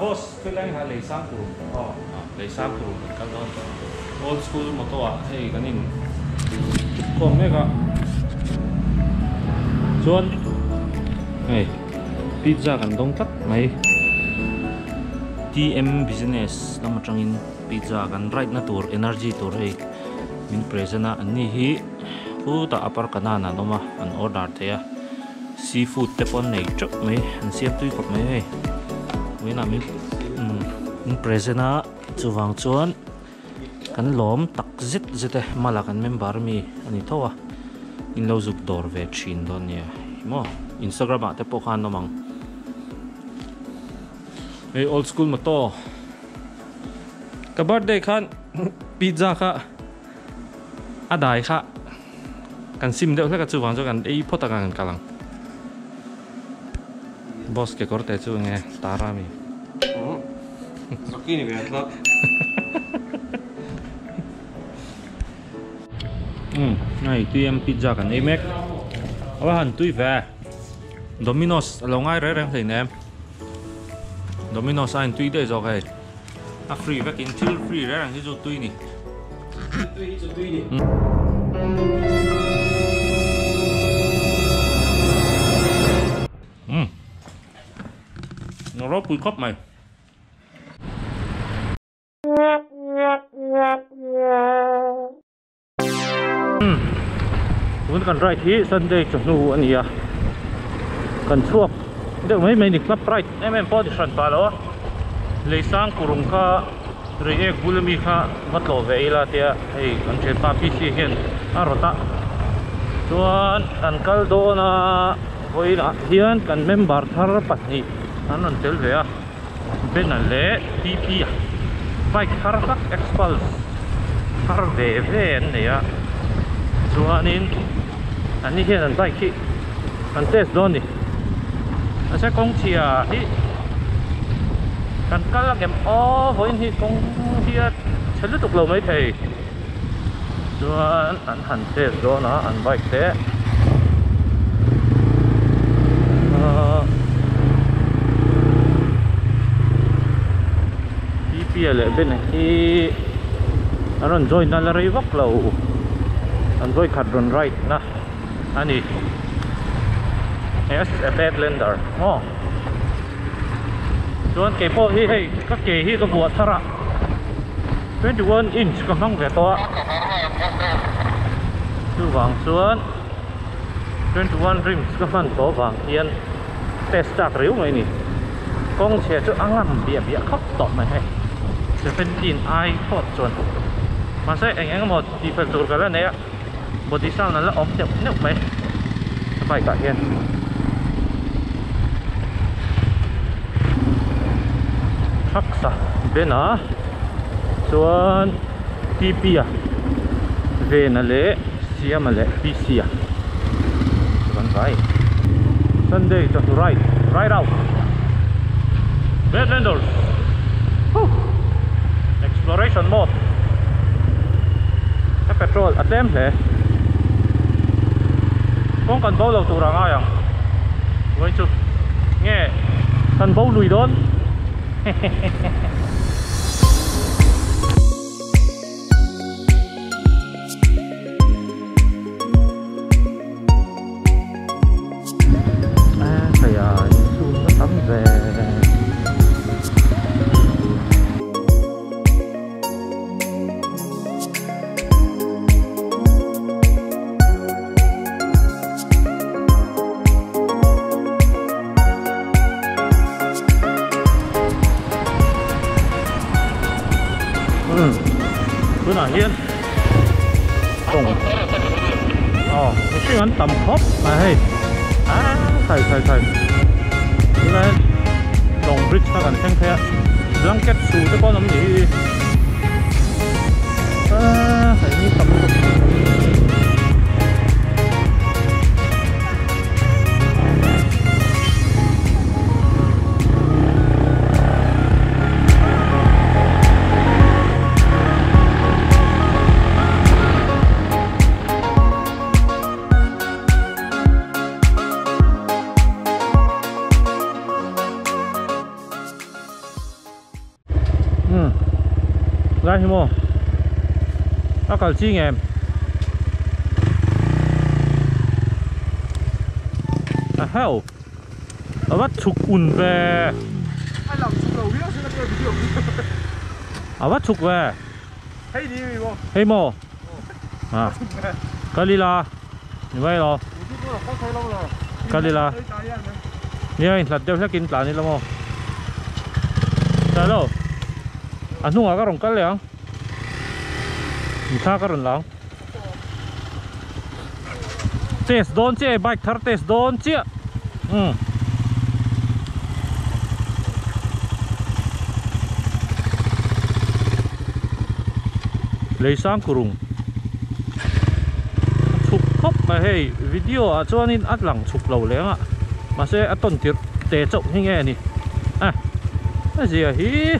boss cái này lấy sang tủ lấy sang tủ các đó old school một tổ hay cái này còn mấy cái chuan này pizza kan dong tak mai TM business lama tangin pizza kan right na tur energy tur hei min presena ani hi puta apar kanana noma an order thea seafood te pon nei chok mai an siap tui khop mai hei na min presena chuwang chuan kan lom tak zit zite mala kan member mi ani thowa in lo zuk dor ve thin don nia mo Instagram ate po khan no mang hey old school mo to ka birthday khan pizza kha adai kha kan sim de ka chuwang cho kan ei phota kan kalang boss ke korte chu nge tarami sakini be atla này TM pizza kan ei mek awa han tui ve Domino's alongai re rem thei nem Domino's anh tui de zo kai a free back in chill free re rang hi zo tui ni tui ni nó rót cùi khóc mày vẫn còn right thì Sunday cho nu anh à cần chuộc được mấy mình club right em position pa lo lấy sang kurung kha rồi ek bulmi kha mất lo về là tia hey anh chơi pa PC hiện arota chuan anh caldo na voi la hian kan member thar pahnih an on tel ve a ben a le PP bike thar kak expulse thar ve ve an ne a chuanin ani hian an bike hi an test don ni a se kong chia hi kan kal gem o voin hi kong hi chelu tuk lo mai thei chuan an han test don a an bike te le bên này thì anh join là rây vóc lâu anh join khát run right na anh đi yes a bad lender oh chuan cái bộ hi hay các cái hi có buộc thara 21 inch có mong về to chu vàng chuan 21 rims có phần to vàng hiền test start riu này nè con xe cho ăn làm bịa khóc tọt mày hay 17i khot chuan mà sẽ anh một thì phần tur cái này một tí sau nó là ốm chậm nước mấy phải cả hiền khắc sa bên đó chuan TP à về nó lẽ xia mà lẽ PC à vẫn phải Sunday to right out bed vendors exploration mode cái petrol attempt thế con cần bao lâu tụ ra ngay à với chú nghe cần bao lùi đón thầy xuống nó tắm về bữa nào hiên cùng một cái ngắn tầm khóc mà hay thầy bữa nay đồng bridge ta cần xem thế blanket xù cho con làm gì thầy như tầm đấy mo nó còn chi em à hell bắt chục ùn về ai làm chụp đầu biết sẽ là cái video bắt chục về hay đi không hey mo à cái gì là như vậy rồi cái gì là như vậy là đều sẽ kinh tàn đi lắm mo sao anh nung cái rồng cái liền sao cái rồng lắm test don che bike thar test don che lấy sang kurung chụp khóc mà hey video à cho nên ắt lằng chụp lầu lén ạ mà sẽ tuần tiệt tệ trọng như nghe nè à cái gì à hí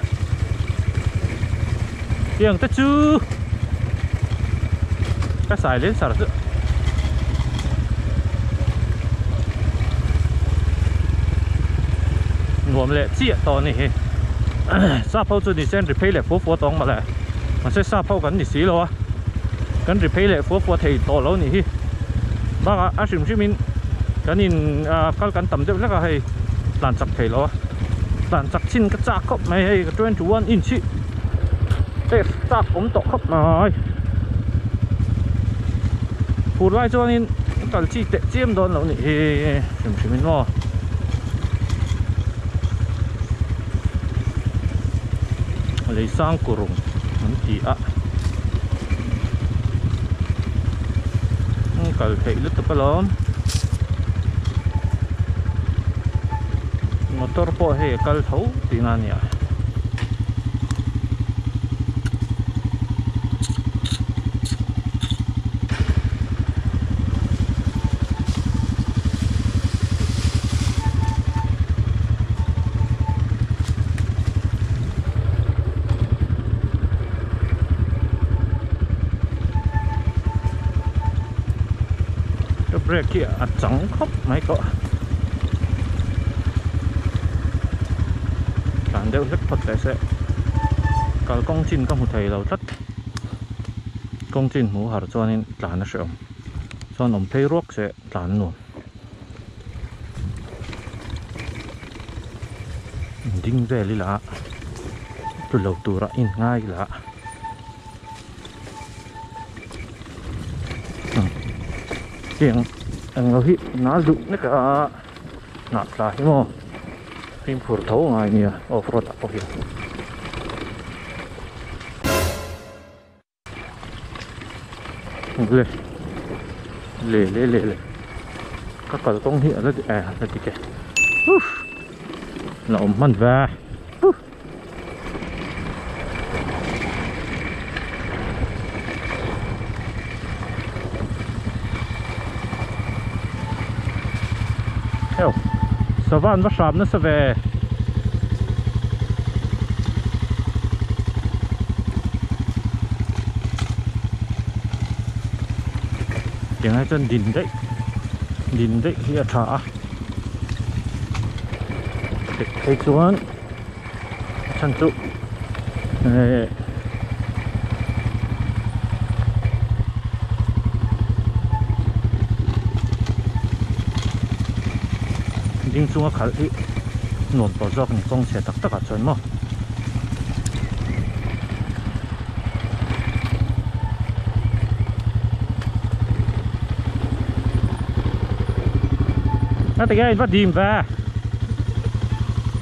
tiếng ta chú cái xài lên sạt nữa ngồi lại chia to này sao phao cho đi xem replay lại phố tông mà lại mà sẽ sao phao gần đi xí rồi gần replay lại phố thì to lâu này bác à xin mình cái nhìn cái tầm đẹp rất là hay làm chặt thì rồi làm chặt chín cái chạc khóc này hay cái 21 inchเจากผมตกครับหน่อยพูดไว้ช่วงนี้กันที่เตะเจียมโดนแล้วนี่ชิมๆว่าเลยสร้างกรุงมันดีอ่ะกันเตะลึกตะปล้อมมอเตอร์พอให้กันเท่าตีนั่นเนี่ยเรียกที่อัดจังครับไม่ก็การเดินเล็กพัดแต่เสะการกองจินก็หุ่นไทยเราจัดกองจินหมูหาจวนนี้หลานนะเสียมจวนนมเพย์รวกเสะหลานหนุนดิ้งเร่ลิละตัวเราตัวระอินง่ายละเสียงเราฮิน่าดุนี่ก็น่าตายมั้งพิมพ์พูดเท่าไงเนี่ยโอ้โหรถโอเคเลยก็กระต้องหิแล้วแล้วดิแกเรามันแวะสวรรค์ว่าสามนั่นสเวยังไงจนดินได้เฮียถ่าเด็กไอ้ชวนฉันจุยิ่งช่วงขาที่หนุนตัวจอกนี่ต้องเสียตักกัดจนมั้งน่าแต่แกอินว่าดีมแว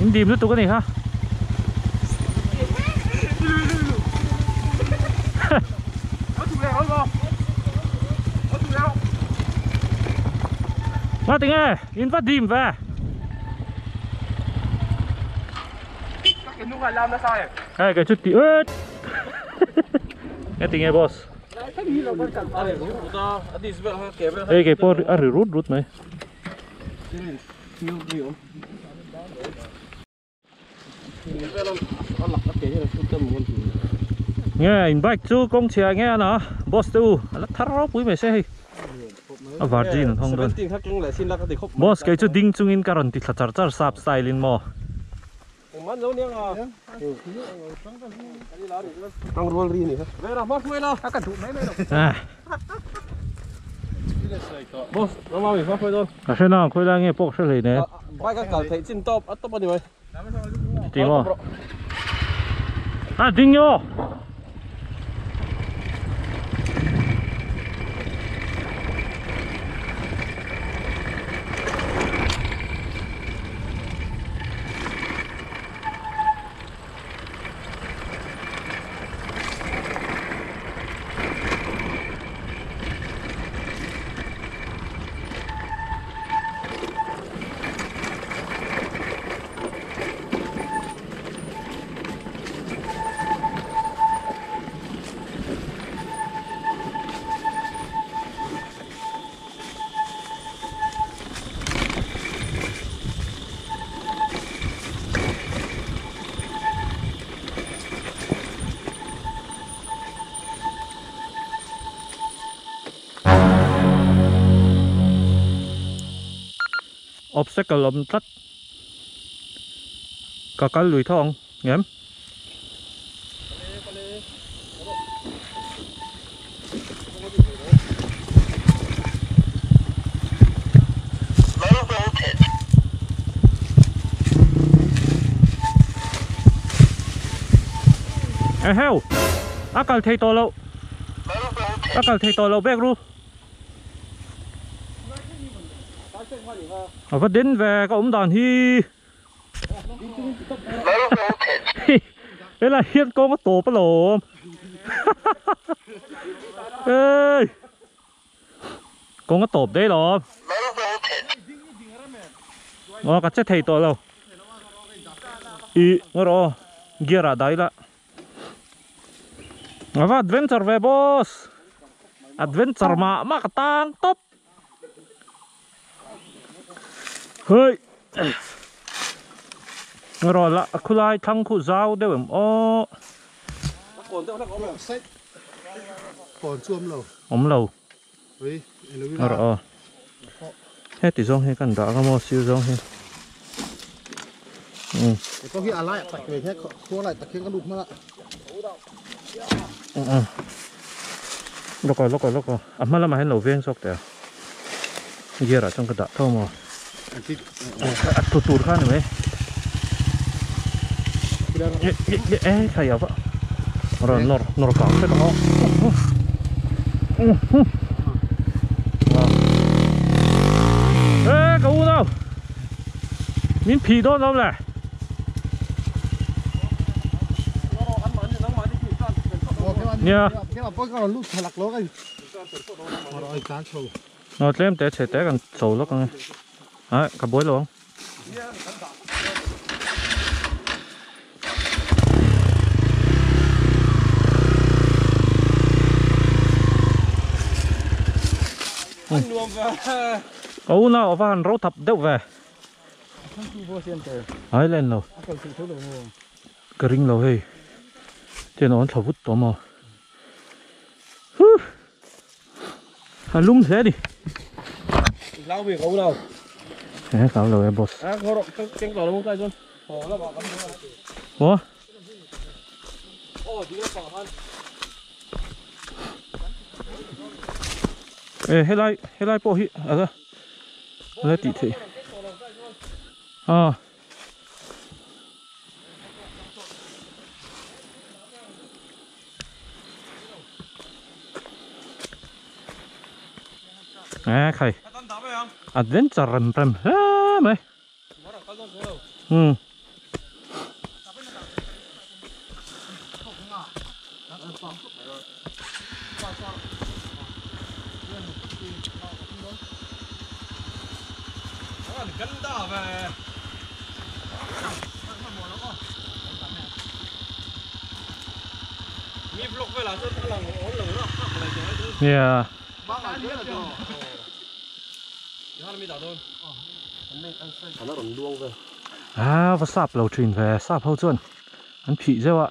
อินดีมรู้ตัวกันนี่ฮะน่าแต่แกอินว่าดีมแวcái chút tí ớt nghe tiếng nghe boss cái po rút này nghe invite chú công trẻ nghe nó boss tu là thắt róc quý mày xe à vặt gì nó không đơn boss cái chú đinh chung in karon thì chặt sáp style in mò มันdấu niang à tăng roll ri này về nào bắt mấy nào các thủ mấy mấy à boss nó mau mình bắt mấy rồi à thế nào khối đang nghe bốc sẽ lấy nè bay các cậu thấy trên top top bao nhiêu vậy tiếng không à tiếng nhô obstacle lầm tắt cả cái lưỡi thong nhém heo akal thấy to lâu akal thấy to lâu bẹc ru và đến về có ống đàn hi thế là hiện có tổ bắt lỗ ê có cái tổ đấy rồi cả chết thầy to lâu ý nó rồi kia ra đấy là và adventure về boss adventure mà cái tang top hơi rồi là khu lai thăng khu giao đều ô còn chuông lầu ống lầu rồi hết thì giống hết cần đó có một siêu giống hết có khi lại tạch về hết khô lại tạch cái đục nó lại lúc rồi mà là mà hết lầu viên sọc đấy giờ là trong cái đạn thâu mà tụt khá nữa mấy thầy à vợ rồi nó cắm cái đó ê cậu đâu miếng phì đó đâu này nha cái mà có cái lúc lạc lỗ cái rồi cán sầu nó xem té chạy té còn sầu lắm con đấy cả bối luôn cậu nào vào rau thập đậu về ấy lên rồi cái ring rồi hey trên nó thầu vút tóm mà lung thế đi lao về cậu đâu thế cậu rồi em boss à có cái cậu nó tay luôn nó bảo cắm ủa chỉ nó bảo hơn ê hết lại bộ hi à đó lấy tỷ thị à à khay adventure rầm ha mày yeah à và sạp lầu trình về sạp hậu chuan anh phị dễ ạ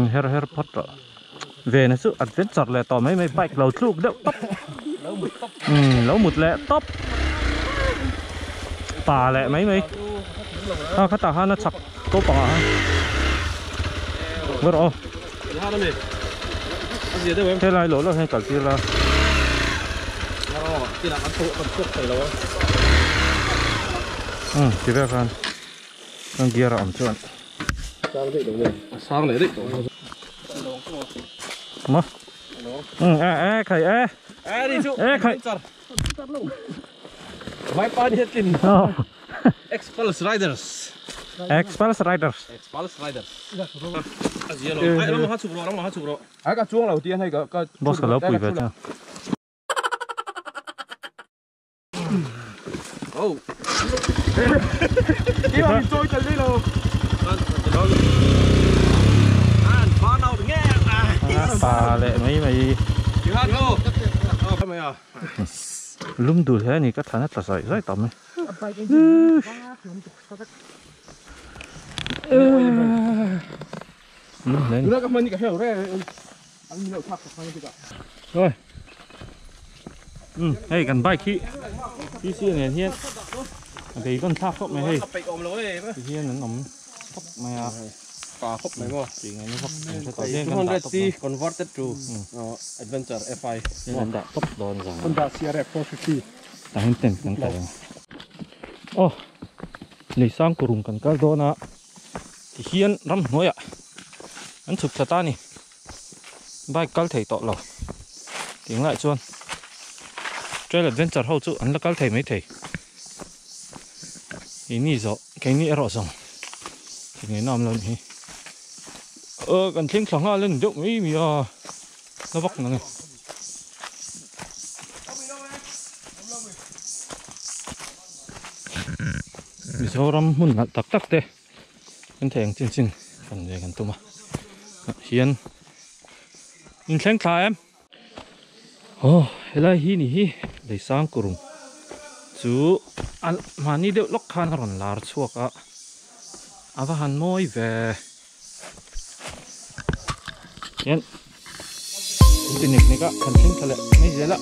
her pot về này sự adventure lẹ tỏ mấy bike lầu thuốc đậu tóc lấu một lẹ tóc ป่าแหละไหมถ้าเขาตาห้าน่าฉักโต๊ะป่าเมื่อรอเท่าไรหล่อแล้วให้กัดที่ละที่แรกกันเกียร์อ่ำชวนมาใครดิชุใครไม่ปานี่กินExpulse Riders Expulse Ridersเรามาสุกรไอ้กระช่วงเราเตี้ยให้ก็บอสกับเราปุ๋ยไปจ้ะโอ้ที่เราโจยกันเลยเราฟ้าเราถึงแง่ป่าแหละไม่ที่ฮันโก้ทำไมอ่ะลุ่มดูแค่นี้ก็ทานได้ตัดใส่ต่อไหมดูแล้วก็มันนี่ก็เหี้ยวแร่อันนี้เราทักกับเขาดีกว่าเฮ้ยให้กันใบขี้เสี้ยเนี่ยเฮียไอ้ก้อนทักครบไหมเฮ้ยเฮียนั่นหนมครบไหมอ่ะป่าครบไหมมั้งจริงไงนี่ครบ200C converted to adventure FI นี่นั่นแหละครบโดนสั่ง Honda CRF 450 แต่เห็นเต็มกันแต่โอ้เลยสร้างกลุ่มกันก็โดนนะที่เฮียนรำหัวอ่ะอันสุดสตาร์นี่ใบกัลไทยต่อเราถึงlạiชวนchơi là dân chặt hậu trụ anh là các thầy mấy thầy ý nghĩ rõ cái nghĩ rõ ràng thì ngày năm lần thì cần thêm khoảng hai lần được mấy mì nó bắt nó này vì sao ram muốn ngắt tắc tắc thế anh thèn chín chín phần về gần tụi mà hiền nhìn sáng khai em là hi nhi để sang kurung chú ăn mà ni đều lóc khan rồi là chuột á và hắn môi về nhện tin này cái thần sinh thật lệ mấy gì lạ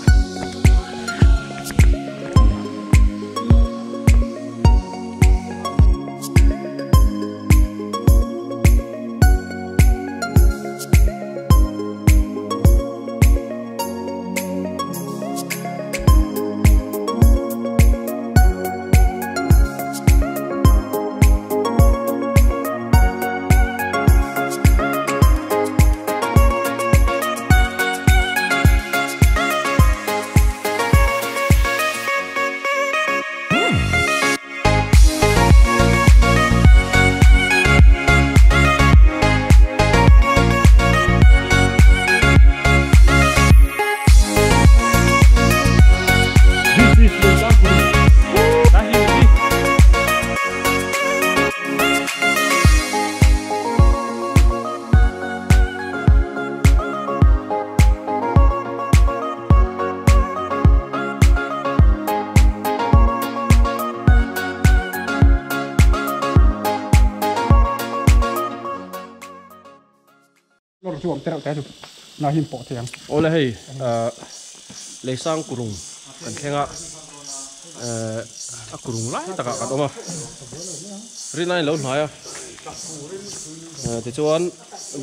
chuộng tẹo tẹo nó hiểm bỏ thiang ô là hay lấy sang kurung cần khen ạ kurung lại tất cả các ông à riêng này lâu nói à thì cho anh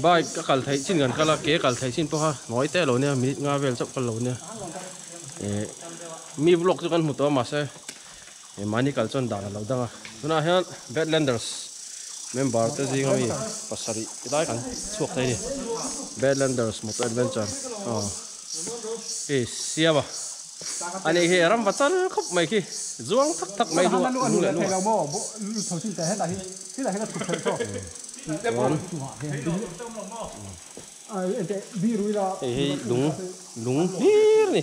bài các cල් thấy xin gần các là kế cl thấy xin po ha nói té lâu nè mi nga về chọc cl lâu nè mi vlog cho con một tổ mà sẽ mani cl chọn đào lâu đăng à cho nên hiện Badlanders member tới gì ngay pasari cái kan suộc đây đi Badlanders một adventure xia ba anh ấy làm vật chân khóc mày khi zuang thắc thắc mày luôn luôn lại luôn mò thầu xin hết là thế là hết là thuộc đúng đúng này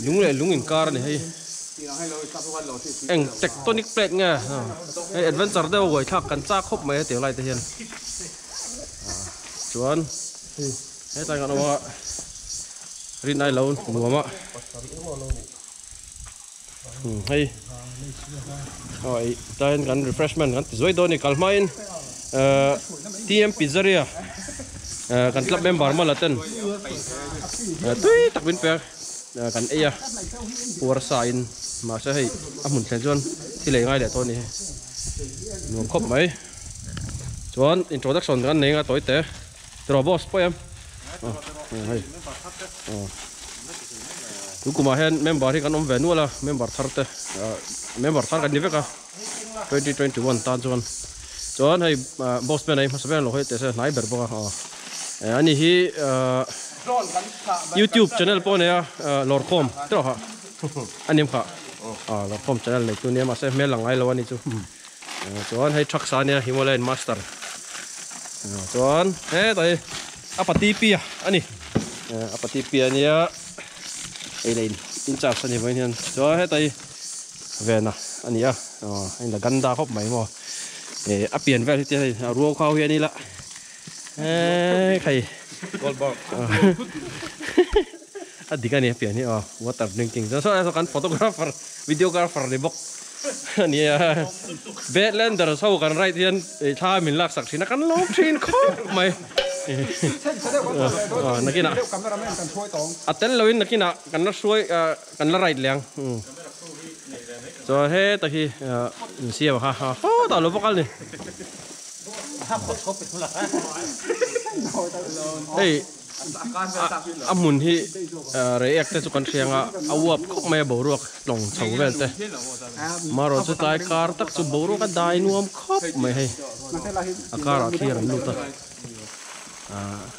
đúng lại đúng in car này hay anh tectonic plate nha adventure đâu rồi thắc cần chắc khóc mày tiểu lại thể hiện chuan hết tay ngọn nó rin ai lâu mùa mà hay rồi tay gần refreshment gần rồi đó này kalmain TM Pizzeria gần club member mà là tên tuy tắc bên phía gần ấy à Warsain mà sẽ hay muốn xem chuan thì lấy ngay để thôi nè nó khóc mấy chuan introduction cái này là tối té rồi boss po em hay tu kuma hen member thì kan om ve nu la member thar te member thar kan ni ve ka 2021 tan chuan hay boss pe này mà sẽ lo hết te se nai ber bo ka ani hi YouTube channel po ne lorcom tro ha anim kha lorcom channel này tu ne ma se mel langai lo ani chu chuan hay truck sa ne Himalayan Master chuan he tai apati pia ani apati pia nia ei lein in charge ani vai hian chuan he tai vena ani a in la ganda khop mai mo apian vel ti ruo khau hi ani la khai goldberg adikan ni apian ni water drinking so kan photographer videographer ni bok ani Badlander sau kan right hian tha min lak sak thina kan long train khop mai nakina atel loin nakina kan na suai kan la right liang so he ta hi sia ha ta lo vokal ni hey amun hi react te chu kan thianga awap khok me boruak long chho vel te maro chu tai kar tak chu boruak a dai nuam khop mai hei akara thir an lu ta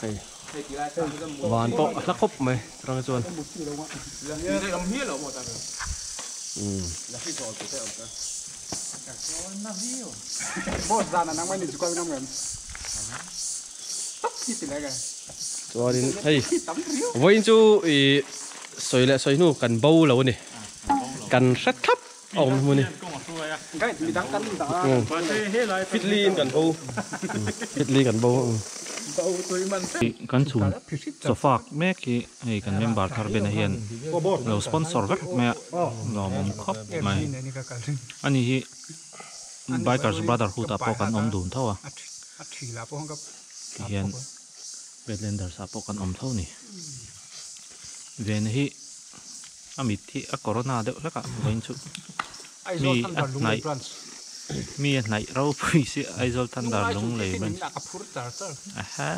hei van po la khop mai rang chuan boss dana nang mai ni chu ko ngam ngam ki ti le ga cho đến hey với chú soi lại soi nu cần bâu lâu nè cần rất thấp ông luôn nè fit ly cần bâu fit ly cần bâu kan chun so fak me ki ei kan member thar ben hian lo sponsor vek me lo mom khop mai ani hi bikers brotherhood apo kan om dun thawa hian Badlander sa po kan om thau ni ven hi amit hi a corona de laka vein chu mi nai rau pui si aizol thandar lung lei ben aha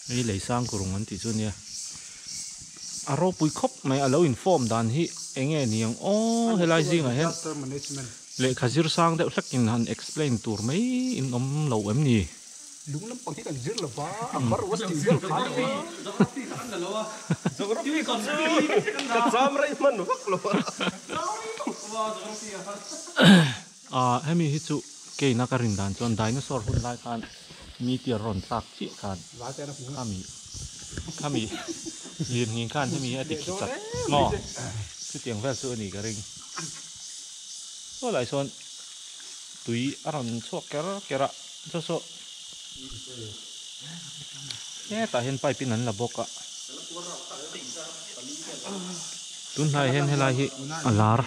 ni lei sang kurung an ti chu nia a ro pui khop mai alo inform dan hi enge niang o helai jing a hen le khazir sang de lakin han explain tur mai in om lo em ni đúng lắm còn cái cần giết là quá bắt đầu tìm giết phá hemi hi chu ke na karin dan chon dinosaur hun lai khan mi tir ron tak chi khan khami lien ngin khan hemi atik chat ngo chu tiang vel chu ani ka ring so lai son tui aron chok kera so ta hen pai pin an la boka tun hai hen helai hi alar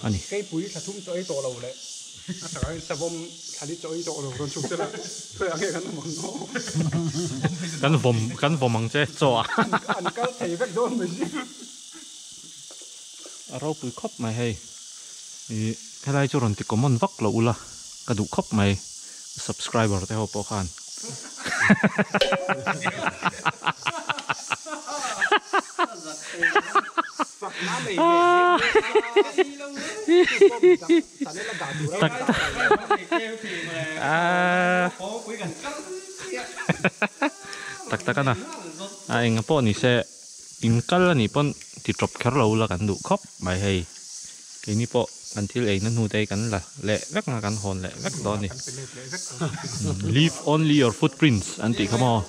ani cái bụi là thung cho ấy to lâu đấy cái sa bom thali cho ấy to lâu còn chung thế là thôi anh cái nó mong kan vom mang che cho anh cái thầy vết đôn mình aro pui khop mai hei helai chu ron ti common vak lo ula ka du khop mai subscriber te ho po khan tak na anh po ni se in kal ni pon ti drop kher lo la kan du khop mai hei ke ni po kan thil ei nan hu dei kan la le vek nga kan hon le vek don ni leave only your footprints anti come on